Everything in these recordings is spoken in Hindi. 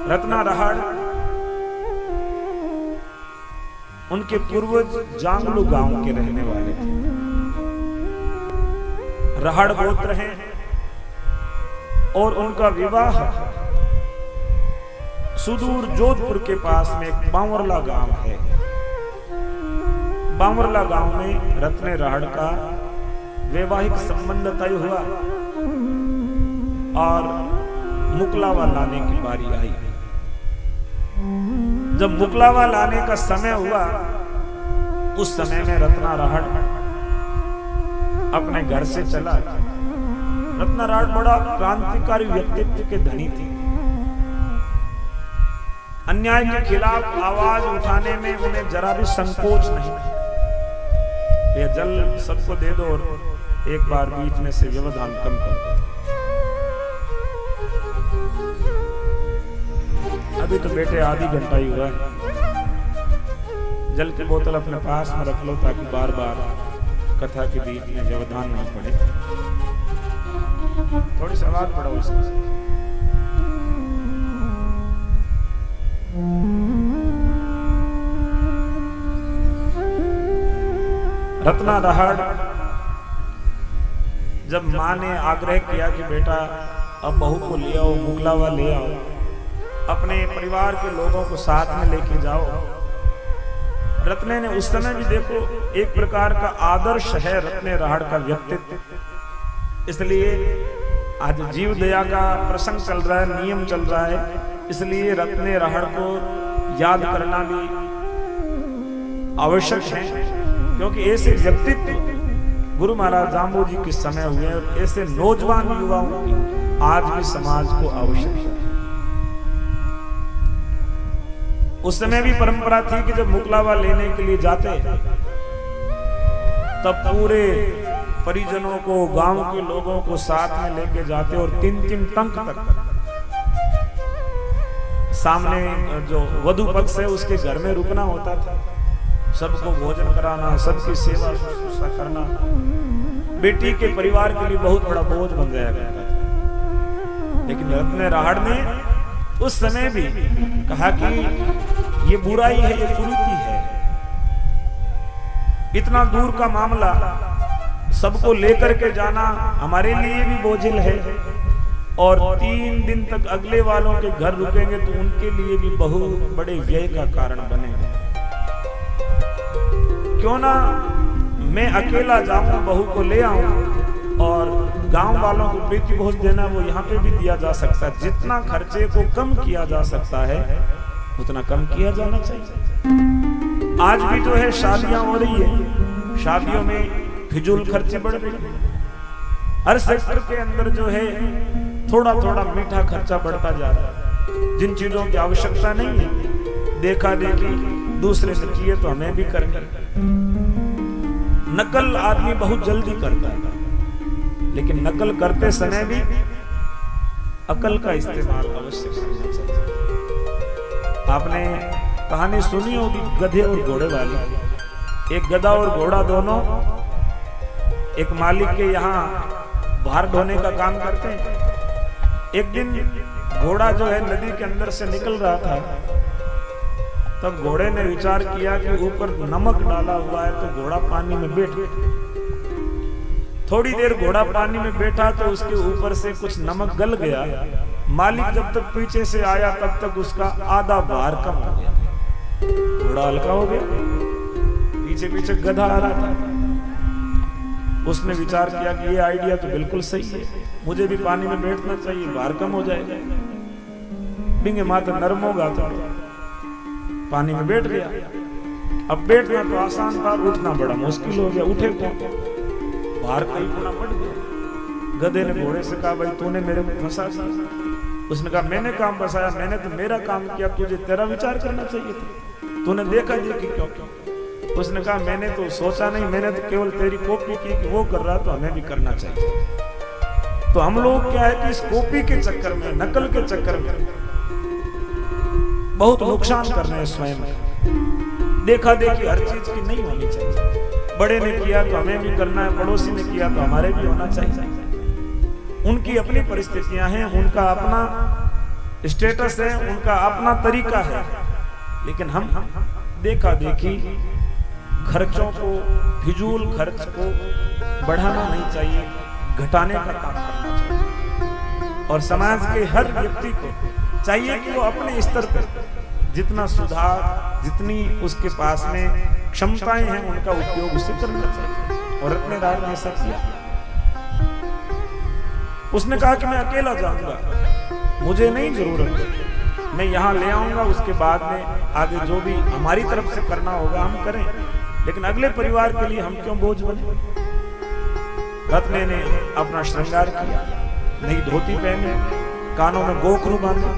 रत्ना रहाड़ उनके पूर्वज जांगलू गांव के रहने वाले थे। रहाड़ गोत्र हैं और उनका विवाह सुदूर जोधपुर के पास में एक बांवरला गांव है। बांवरला गांव में रत्ने रहाड़ का वैवाहिक संबंध तय हुआ और मुकलावा लाने की बारी आई। जब मुकलावा लाने का समय हुआ, उस समय में रत्ना रहाड़ अपने घर से चला। रत्ना रहाड़ बड़ा क्रांतिकारी व्यक्तित्व के धनी थी। अन्याय के खिलाफ आवाज उठाने में उन्हें जरा भी संकोच नहीं था। ये जल सबको दे दो और एक बार बीच में से व्यवधान कम कर दो। अभी तो बेटे आधी घंटा ही हुआ है। जल की बोतल अपने पास में रख लो ताकि बार बार कथा के बीच में व्यवधान नहीं पड़े। थोड़ी सी आवाज बढ़ाओ उसकी। रत्ना रहाड़ जब मां ने आग्रह किया कि बेटा अब बहू को ले आओ, मुकलावा ले आओ, अपने परिवार के लोगों को साथ में लेके जाओ। रत्ने ने उस समय भी देखो एक प्रकार का आदर्श है रत्ने रहाड़ का व्यक्तित्व। इसलिए आज जीव दया का प्रसंग चल रहा है, नियम चल रहा है, इसलिए रत्ने रहाड़ को याद करना भी आवश्यक है, क्योंकि ऐसे व्यक्तित्व गुरु महाराज जाम्बू जी के समय हुए और ऐसे नौजवान युवाओं की आज भी समाज को आवश्यक है। उस समय भी परंपरा थी कि जब मुकलावा लेने के लिए जाते तब पूरे परिजनों को, गांव के लोगों को साथ में लेके जाते और 3-3 टंक तक सामने जो वधू पक्ष है उसके घर में रुकना होता था। सबको भोजन कराना, सबकी सेवा शुश्रूषा करना बेटी के परिवार के लिए बहुत बड़ा बोझ बन जाया करता था। लेकिन रत्ने रहाड़ ने उस समय भी कहा कि ये बुराई है, ये कुरीति है, इतना दूर का मामला सबको लेकर के जाना हमारे लिए भी बोझिल है और 3 दिन तक अगले वालों के घर रुकेंगे तो उनके लिए भी बहुत बड़े व्यय का कारण बनेगा। क्यों ना मैं अकेला जाऊं, बहू को ले आऊं और गांव वालों को प्रीति भोज देना वो यहाँ पे भी दिया जा सकता है। जितना खर्चे को कम किया जा सकता है उतना कम किया जाना चाहिए। आज भी जो है शादियां हो रही है, शादियों में फिजूल खर्चे बढ़ रहे हैं। हर सेक्टर के अंदर जो है थोड़ा थोड़ा मीठा खर्चा बढ़ता जा रहा है। जिन चीजों की आवश्यकता नहीं है, देखा देखी दूसरे ने किए तो हमें भी करनी। नकल आदमी बहुत जल्दी करता है, लेकिन नकल करते समय भी अकल का इस्तेमाल अवश्य करना चाहिए। आपने कहानी सुनी होगी गधे और घोड़े वाली। एक गधा और घोड़ा दोनों एक मालिक के यहाँ भार ढोने का काम करते हैं। एक दिन घोड़ा जो है नदी के अंदर से निकल रहा था, तब घोड़े ने विचार किया कि ऊपर नमक डाला हुआ है तो घोड़ा पानी में बैठ गया। थोड़ी देर घोड़ा पानी में बैठा तो उसके ऊपर से कुछ नमक गल गया। मालिक जब तक पीछे से आया तब तक उसका आधा भार कम हो गया, घोड़ा हल्का हो गया। पीछे पीछे गधा आ रहा था। उसने विचार किया कि ये आइडिया तो बिल्कुल सही है, मुझे भी पानी में बैठना चाहिए, भार कम हो जाएगा। बिंगे माता नरम होगा तो पानी में बैठ गया। अब बैठना तो आसान था, उठना बड़ा मुश्किल हो गया। उठे कौन, भार कई गुना बढ़ गया। गधे ने घोड़े से कहा, भाई तूने मेरे को फंसा दिया। उसने कहा, मैंने काम फंसाया, मैंने तो मेरा काम किया, तुझे तेरा विचार करना चाहिए था, तूने देखा देखी क्यों क्यों। उसने कहा, मैंने तो सोचा नहीं, मैंने तो केवल तेरी कॉपी की कि वो कर रहा तो हमें भी करना चाहिए। तो हम लोग क्या है कि इस कॉपी के चक्कर में, नकल के चक्कर में बहुत नुकसान कर रहे हैं स्वयं। देखा देखी हर चीज की नहीं होनी चाहिए। बड़े ने किया तो हमें भी करना है, पड़ोसी ने किया तो हमारे भी होना चाहिए। उनकी अपनी परिस्थितियां हैं, उनका अपना स्टेटस है, उनका अपना तरीका है, लेकिन हम देखा देखी खर्चों को, फिजूल खर्च को बढ़ाना नहीं चाहिए, घटाने का काम करना चाहिए। और समाज के हर व्यक्ति को चाहिए कि वो अपने स्तर पर जितना सुधार, जितनी उसके पास में क्षमताएं हैं, उनका उपयोग उसे करना चाहिए। और रत्न राय ने ऐसा किया। उसने कहा कि मैं अकेला जाऊंगा, मुझे नहीं जरूरत, मैं यहाँ ले आऊंगा, उसके बाद में आगे जो भी हमारी तरफ से करना होगा हम करें, लेकिन अगले परिवार के लिए हम क्यों बोझ बने। रत्ने ने अपना श्रृंगार किया, नई धोती पहनी, कानों में गोखरू बांधा,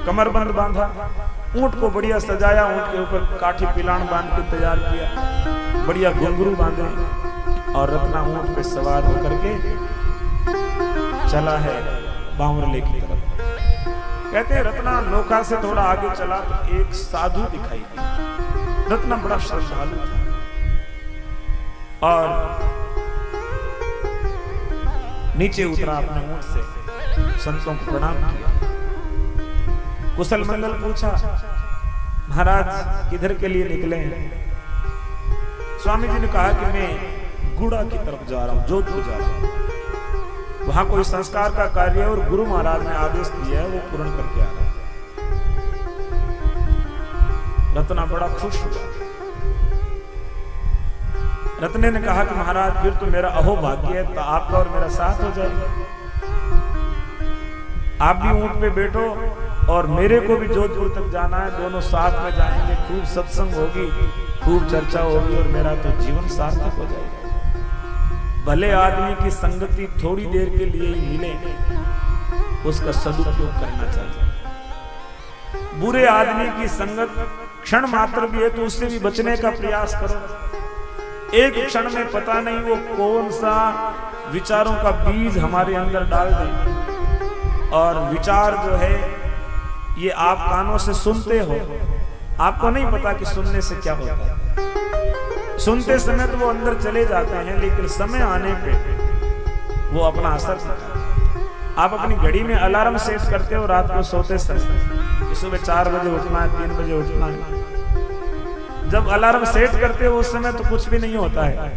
कमरबंद बांधा, ऊंट को बढ़िया सजाया, ऊंट के ऊपर काठी पिलान बांध के तैयार किया, बढ़िया घुंघरू बांधे, और रत्ना ऊंट पे सवार होकर के चला है बांवरले की तरफ। कहते हैं रत्ना नौका से थोड़ा आगे चला तो एक साधु दिखाई दिया। रत्ना बड़ा श्रद्धालु था और नीचे उतरा, अपने ऊंट से संतों को प्रणाम किया, कुशल मंगल पूछा, महाराज किधर के लिए निकले हैं? स्वामी जी ने कहा कि मैं गुड़ा की तरफ जा रहा हूं, जोधपुर जा रहा हूं, वहां कोई संस्कार का कार्य है और गुरु महाराज ने आदेश दिया है, वो पूर्ण करके आ रहा है। रत्ना बड़ा खुश हुआ। रत्ने ने कहा कि महाराज फिर तो मेरा अहोभाग्य है, तो आपका और मेरा साथ हो जाएगा, आप भी ऊंट पे बैठो और मेरे को भी जोधपुर तक जाना है, दोनों साथ में जाएंगे, खूब सत्संग होगी, खूब चर्चा होगी और मेरा तो जीवन सार्थक हो जाएगा। भले आदमी की संगति थोड़ी देर के लिए ही मिले, उसका सदुपयोग करना चाहिए। बुरे आदमी की संगत क्षण मात्र भी है तो उससे भी बचने का प्रयास करो। एक क्षण में पता नहीं वो कौन सा विचारों का बीज हमारे अंदर डाल दे, और विचार जो है ये आप कानों से सुनते हो, आपको नहीं पता कि सुनने से क्या होता है। सुनते समय तो वो अंदर चले जाते हैं, लेकिन समय आने पे वो अपना असर करता है। आप अपनी घड़ी में अलार्म सेट करते हो रात को सोते समय कि सुबह 4 बजे उठना है, 3 बजे उठना है। जब अलार्म सेट करते हो उस समय तो कुछ भी नहीं होता है,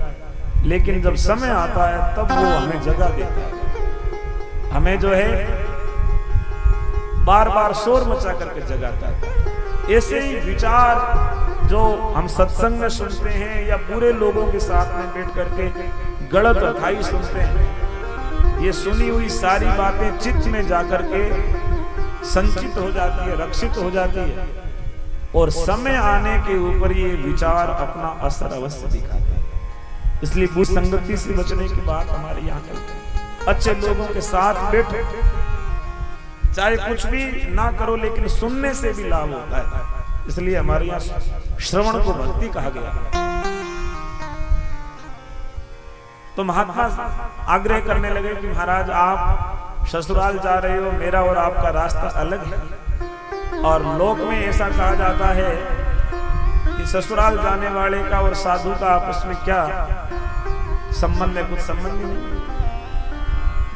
लेकिन जब समय आता है तब वो हमें जगा देता है, हमें जो है बार बार शोर मचा करके जगाता है। ऐसे ही विचार जो हम सत्संग में सुनते हैं या बुरे लोगों के साथ में बैठ करके गलत अथाई सुनते हैं, ये सुनी हुई सारी बातें चित्त में जाकर के संचित हो जाती है, रक्षित हो जाती है, और समय आने के ऊपर ये विचार अपना असर अवश्य दिखाता है। इसलिए बुरी संगति से बचने की बात हमारे यहाँ करते हैं। अच्छे लोगों के साथ बैठो, चाहे कुछ भी ना करो, लेकिन सुनने से भी लाभ होता है। इसलिए हमारे यहाँ श्रवण को भक्ति कहा गया। तो महात्मा आग्रह करने लगे कि महाराज आप ससुराल जा रहे हो, मेरा और आपका रास्ता अलग है, और लोक में ऐसा कहा जाता है कि ससुराल जाने वाले का और साधु का आपस में क्या संबंध है, कुछ संबंध ही नहीं।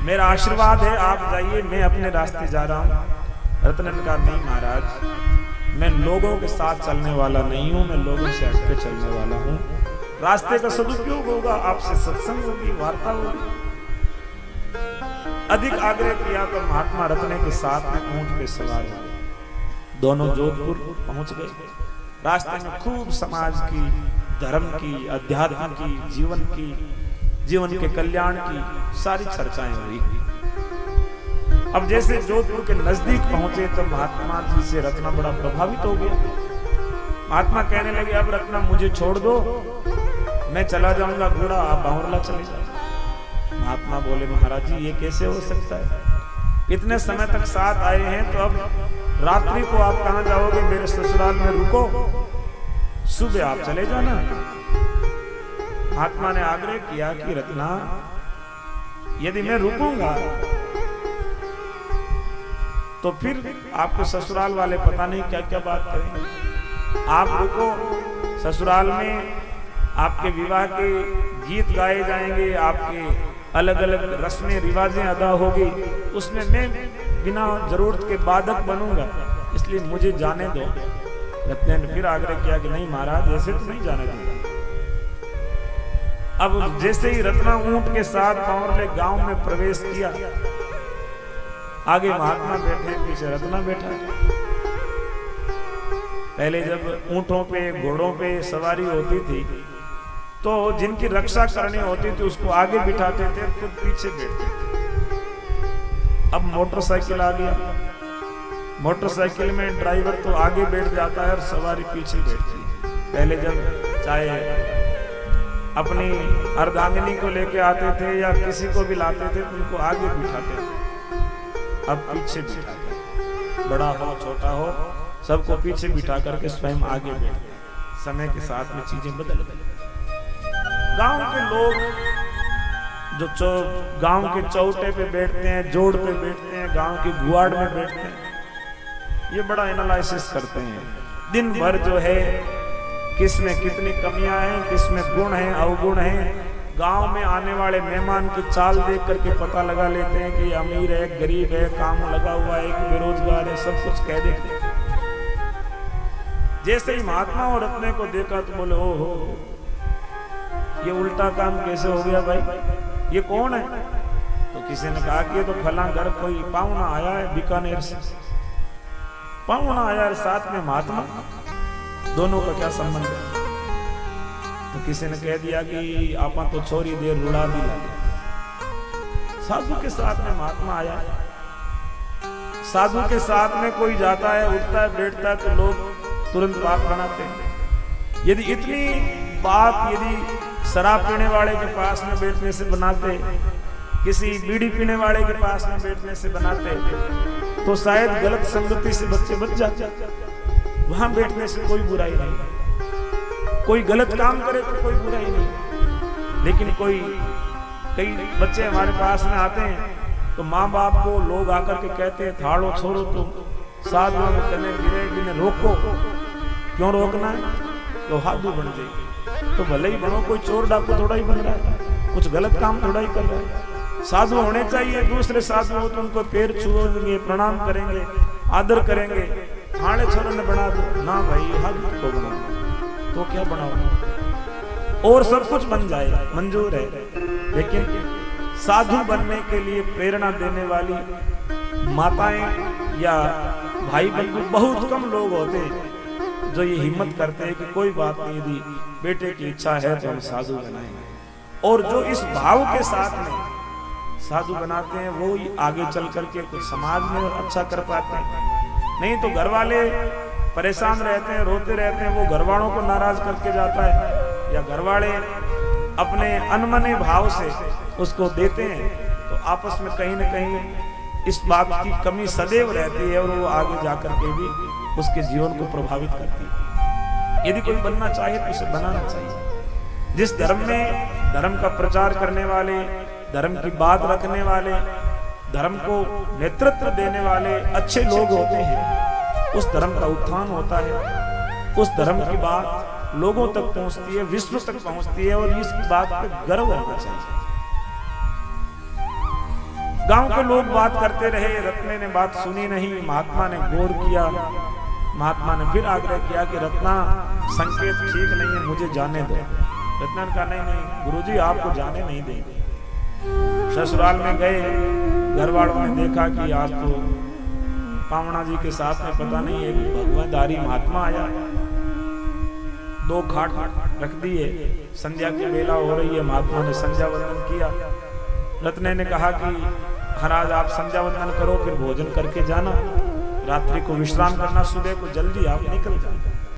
मेरा आशीर्वाद है, आप जाइए, मैं अपने रास्ते जा रहा हूं। रत्न ने कहा नहीं महाराज, मैं लोगों के साथ चलने वाला नहीं हूं, मैं लोगों से हटके चलने वाला हूं। रास्ते का सदुपयोग होगा, आपसे सत्संग होगी, वार्ता होगी। अधिक आग्रह किया तो महात्मा रत्ने के साथ में ऊंट पे सवार हो गए। दोनों जोधपुर पहुंच गए। रास्ते में खूब समाज की, धर्म की, अध्यात्म की, जीवन के कल्याण की सारी चर्चाएं हुई। अब जैसे जोधपुर के नजदीक पहुंचे तो महात्मा जी से रत्ना बड़ा प्रभावित हो गया। महात्मा कहने लगे अब रत्ना मुझे छोड़ दो, मैं चला जाऊंगा घोड़ा, आप बांवरला चले जाओ। महात्मा बोले महाराज जी ये कैसे हो सकता है, इतने समय तक साथ आए हैं, तो अब रात्रि को आप कहां जाओगे, मेरे ससुराल में रुको, सुबह आप चले जाना। महात्मा ने आग्रह किया कि रत्ना यदि मैं रुकूंगा तो फिर आपके ससुराल वाले पता नहीं क्या क्या बात करेंगे। आप रुको, ससुराल में आपके विवाह के गीत गाए जाएंगे, आपके अलग अलग रस्में रिवाजें अदा होगी, उसमें मैं बिना जरूरत के बाधक बनूंगा, इसलिए मुझे जाने दो। रत्ने ने फिर आग्रह किया कि नहीं महाराज, ऐसे तो नहीं जाने दूंगा। अब जैसे ही रत्ना ऊंट के साथ पावरले गांव में प्रवेश किया, आगे महात्मा बैठे, पीछे रत्ना बैठा। पहले जब ऊंटों पे घोड़ों पे सवारी होती थी तो जिनकी रक्षा करनी होती थी उसको आगे बिठाते थे, खुद पीछे बैठते थे। अब मोटरसाइकिल आ गया, मोटरसाइकिल में ड्राइवर तो आगे बैठ जाता है और सवारी पीछे बैठती है। पहले जब चाहे अपनी अर्धांगिनी को लेके आते थे या किसी को भी लाते थे तो उनको आगे बिठाते थे, अब पीछे बिठाते हैं। बड़ा हो छोटा हो सबको पीछे बिठा करके स्वयं आगे बैठते। समय के साथ में चीजें बदल गई। गांव के लोग जो गांव के चौटे पे बैठते हैं, जोड़ पे बैठते हैं, गांव की गुआड़ में बैठते हैं, ये बड़ा एनालिसिस करते हैं दिन भर जो है किस में कितनी कमियां हैं, किस में गुण हैं, अवगुण हैं। गांव में आने वाले मेहमान की चाल देख करके पता लगा लेते हैं कि अमीर है, गरीब है, काम लगा हुआ है, कि बेरोजगार है, सब कुछ कह देते हैं। जैसे ही महात्मा और रत्ने को देखा तो बोले ओहो, ये उल्टा काम कैसे हो गया भाई, ये कौन है? तो किसी ने कहा कि ये तो फला घर कोई पाहुना आया है बीकानेर से, पाहुना आया है, साथ में महात्मा, दोनों का क्या संबंध है? तो किसी ने कह दिया कि आपा तो छोरी देर रुड़ा दी लगे। साधु के साथ में महात्मा आया है। साधु के साथ में कोई जाता है, उठता है, बैठता है तो लोग तुरंत बात बनाते हैं। यदि इतनी बात यदि शराब पीने वाले के पास में बैठने से बनाते, किसी बीड़ी पीने वाले के पास में बैठने से बनाते, तो शायद गलत संगति से बच्चे बच जाते। वहां बैठने से कोई बुराई नहीं, कोई गलत काम करे तो कोई बुराई नहीं। लेकिन कई बच्चे हमारे पास में आते हैं तो माँ बाप को लोग आकर के कहते हैं थाड़ो छोड़ो तुम, साधुओं में तने गिरे बिने रोको। क्यों रोकना है? तो हादू बन जाएगी। तो भले ही बनो, कोई चोर डाकू थोड़ा ही बन रहा है, कुछ गलत काम थोड़ा ही कर रहा है। साधु होने चाहिए, दूसरे साधु हो तो उनको पैर छुएंगे, प्रणाम करेंगे, आदर करेंगे। थाड़े छोरों ने बना दो ना भाई, हादू को बनाओ तो क्या बनाओ, और सब कुछ बन जाए मंजूर है। लेकिन साधु बनने के लिए प्रेरणा देने वाली माताएं या भाई बंधु बहुत कम लोग होते हैं जो ये हिम्मत करते हैं कि कोई बात नहीं, यदि बेटे की इच्छा है तो हम साधु बनाएंगे। और जो इस भाव के साथ में साधु बनाते हैं वो ही आगे चल करके कुछ समाज में अच्छा कर पाते हैं। नहीं तो घर वाले परेशान रहते हैं, रोते रहते हैं, वो घर वालों को नाराज करके जाता है, या घर वाले अपने अनमने भाव से उसको देते हैं, तो आपस में कहीं न कहीं इस बात की कमी सदैव रहती है और वो आगे जाकर के भी उसके जीवन को प्रभावित करती है। यदि कोई बनना चाहे तो उसे बनाना चाहिए। जिस धर्म में धर्म का प्रचार करने वाले, धर्म की बात रखने वाले, धर्म को नेतृत्व देने वाले अच्छे लोग होते हैं, उस धर्म का उत्थान होता है, उस धर्म की बात लोगों तक पहुंचती है, विश्व तक पहुंचती है, और इसकी बात पे गर्व होना चाहिए। गांव के लोग बात करते रहे, रत्ने ने बात सुनी नहीं। महात्मा ने गौर किया, महात्मा ने फिर आग्रह किया कि रत्ना संकेत ठीक नहीं है, मुझे जाने दो। रत्ना ने कहा नहीं गुरुजी, आपको जाने नहीं देंगे। ससुराल में गए, घर वालों ने देखा कि आज तो पावना जी के साथ में पता नहीं एक भगवानधारी महात्मा आया, 2 खाट रख दिए, संध्या की बेला हो रही है, महात्मा ने संध्या वंदन किया। रत्ने ने कहा कि महाराज आप संध्या वंदन करो, फिर भोजन करके जाना, रात्रि को विश्राम करना, सुबह को जल्दी आप निकल जाना।